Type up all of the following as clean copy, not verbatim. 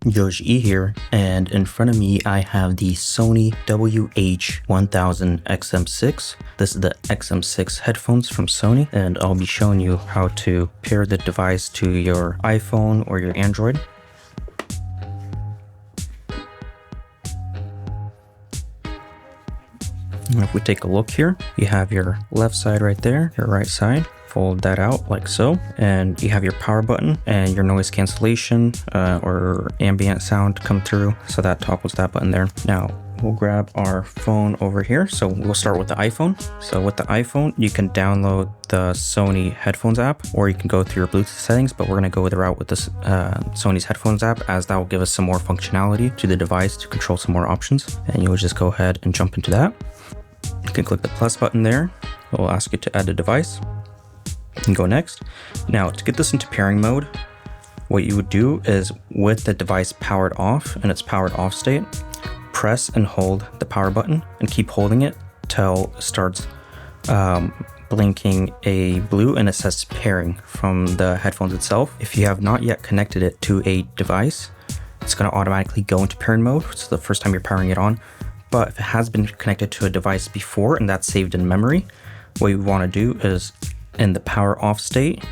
Yoshi here, and in front of me I have the Sony WH-1000XM6. This is the XM6 headphones from Sony, and I'll be showing you how to pair the device to your iPhone or your Android. And if we take a look here, you have your left side right there, your right side. Fold that out like so, and you have your power button and your noise cancellation or ambient sound come through, so that toggles that button there. Now we'll grab our phone over here, so we'll start with the iPhone. So with the iPhone, you can download the Sony headphones app, or you can go through your Bluetooth settings, but we're going to go the route with this Sony's headphones app, as that will give us some more functionality to the device to control some more options. And you'll just go ahead and jump into that. You can click the plus button there. It will ask you to add a device. And go next. Now to get this into pairing mode, what you would do is with the device powered off in its powered off state, press and hold the power button and keep holding it till it starts blinking a blue and it says pairing from the headphones itself. If you have not yet connected it to a device, it's going to automatically go into pairing mode. So the first time you're powering it on. But if it has been connected to a device before and that's saved in memory, what you want to do is in the power off state,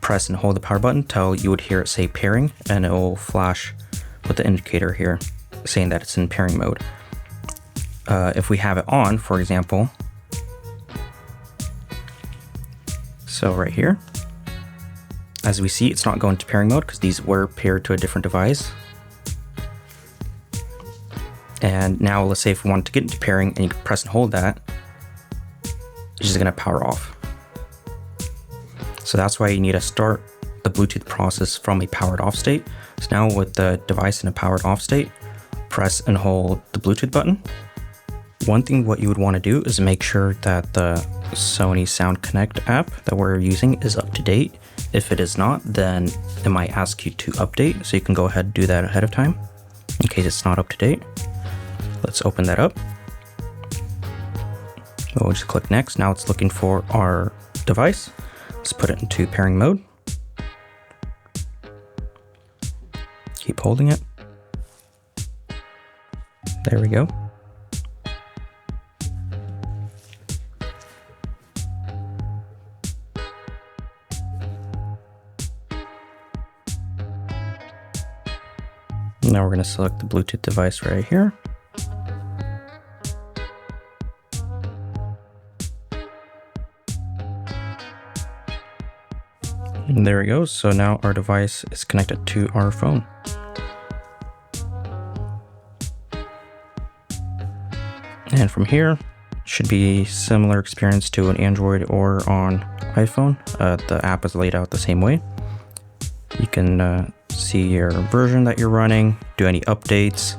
press and hold the power button till you would hear it say pairing, and it will flash with the indicator here saying that it's in pairing mode. If we have it on, for example, so right here, as we see, it's not going to pairing mode because these were paired to a different device. And now let's say if we wanted to get into pairing and you can press and hold that, it's just going to power off. So that's why you need to start the Bluetooth process from a powered off state. So now with the device in a powered off state, press and hold the Bluetooth button. One thing what you would want to do is make sure that the Sony Sound Connect app that we're using is up to date. If it is not, then it might ask you to update. So you can go ahead and do that ahead of time in case it's not up to date. Let's open that up. We'll just click next. Now it's looking for our device. Let's put it into pairing mode. Keep holding it. There we go. Now we're going to select the Bluetooth device right here. And there we go. So now our device is connected to our phone. And from here, should be similar experience to an Android or on iPhone. The app is laid out the same way. You can see your version that you're running, do any updates,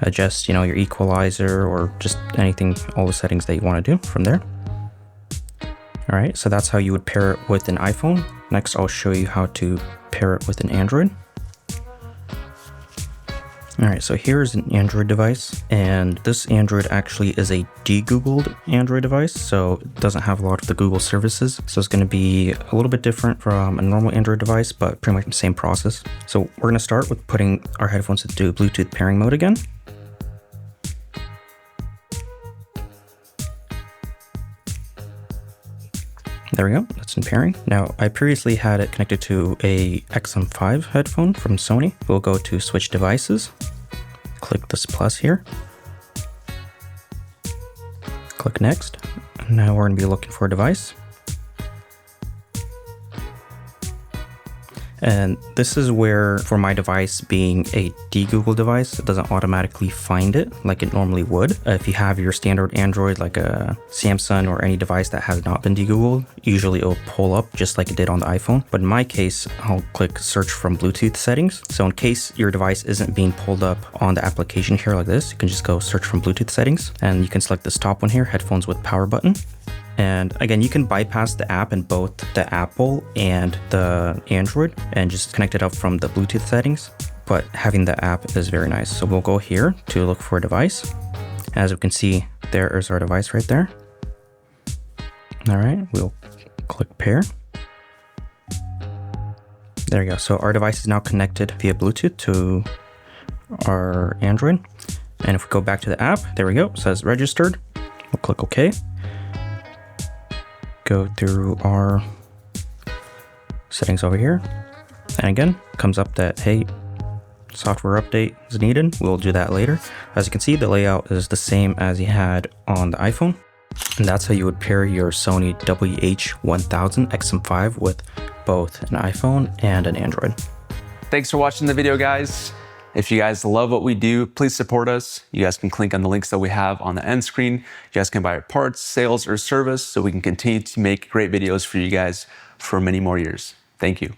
adjust, your equalizer or just anything, all the settings that you want to do from there. All right, so that's how you would pair it with an iPhone. Next, I'll show you how to pair it with an Android. All right, so here's an Android device, and this Android actually is a de-Googled Android device, so it doesn't have a lot of the Google services. So it's gonna be a little bit different from a normal Android device, but pretty much the same process. So we're gonna start with putting our headphones into Bluetooth pairing mode again. There we go, that's in pairing. Now, I previously had it connected to a XM5 headphone from Sony. We'll go to switch devices, click this plus here, click next. Now we're gonna be looking for a device. And this is where, for my device being a de-Google device, it doesn't automatically find it like it normally would. If you have your standard Android, like a Samsung or any device that has not been de-Googled, usually it will pull up just like it did on the iPhone. But in my case, I'll click search from Bluetooth settings. So in case your device isn't being pulled up on the application here like this, you can just go search from Bluetooth settings, and you can select this top one here, headphones with power button. And again, you can bypass the app in both the Apple and the Android and just connect it up from the Bluetooth settings. But having the app is very nice. So we'll go here to look for a device. As we can see, there is our device right there. All right, we'll click pair. There you go. So our device is now connected via Bluetooth to our Android. And if we go back to the app, there we go, it says registered. We'll click OK. Go through our settings over here. And again, comes up that, hey, software update is needed. We'll do that later. As you can see, the layout is the same as you had on the iPhone. And that's how you would pair your Sony WH-1000XM6 with both an iPhone and an Android. Thanks for watching the video, guys. If you guys love what we do, please support us. You guys can click on the links that we have on the end screen. You guys can buy our parts, sales, or service so we can continue to make great videos for you guys for many more years. Thank you.